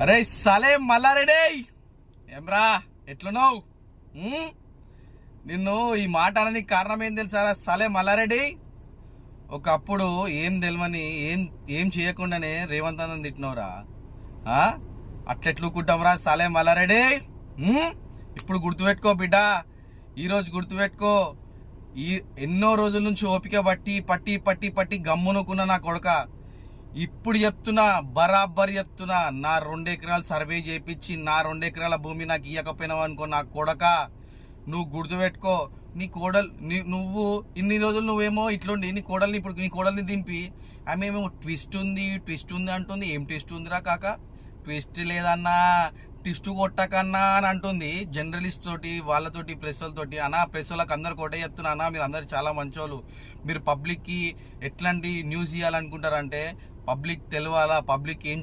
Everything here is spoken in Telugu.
అరే సలే మల్లారెడ్డి, ఏమ్రా ఎట్లున్నావు? నిన్ను ఈ మాట అనడానికి కారణం ఏం తెలుసా సలే మల్లారెడ్డి? ఒకప్పుడు ఏం తెలియని ఏం చేయకుండానే రేవంత్ అన్న తిట్టినవురా. అట్లెట్లుకుంటాంరా సలే మల్లారెడ్డి? ఇప్పుడు గుర్తుపెట్టుకో బిడ్డ, ఈరోజు గుర్తుపెట్టుకో. ఎన్నో రోజుల నుంచి ఓపిక పట్టి గమ్మునుకున్న నా కొడుక, ఇప్పుడు చెప్తున్నా, బరాబర్ చెప్తున్నా, నా 2 ఎకరాలు సర్వే చేయించి నా 2 ఎకరాల భూమి నాకు ఇవ్వకపోయినావు అనుకో నా కొడక, నువ్వు గుర్తుపెట్టుకో. నీ కోడలు నువ్వు ఇన్ని రోజులు నువ్వేమో ఇట్లుండి నీ కోడల్ని ఇప్పుడు నీ కోడల్ని దింపి ఆమె ఏమో ట్విస్ట్ ఉంది అంటుంది. ఏం ట్విస్ట్ ఉందిరా కాక? ట్విస్ట్ లేదన్నా, ట్విస్ట్ కొట్టకన్నా అని అంటుంది. జర్నలిస్ట్ తోటి వాళ్ళతోటి ప్రెస్ వాళ్ళతోటి. అన్నా ప్రెస్ వాళ్ళకి అందరికి ఒకటే చెప్తున్నా, అన్న మీరు అందరు చాలా మంచోళ్ళు. మీరు పబ్లిక్కి ఎట్లాంటి న్యూస్ ఇవ్వాలనుకుంటారంటే పబ్లిక్ తెలవాలా, పబ్లిక్ ఏం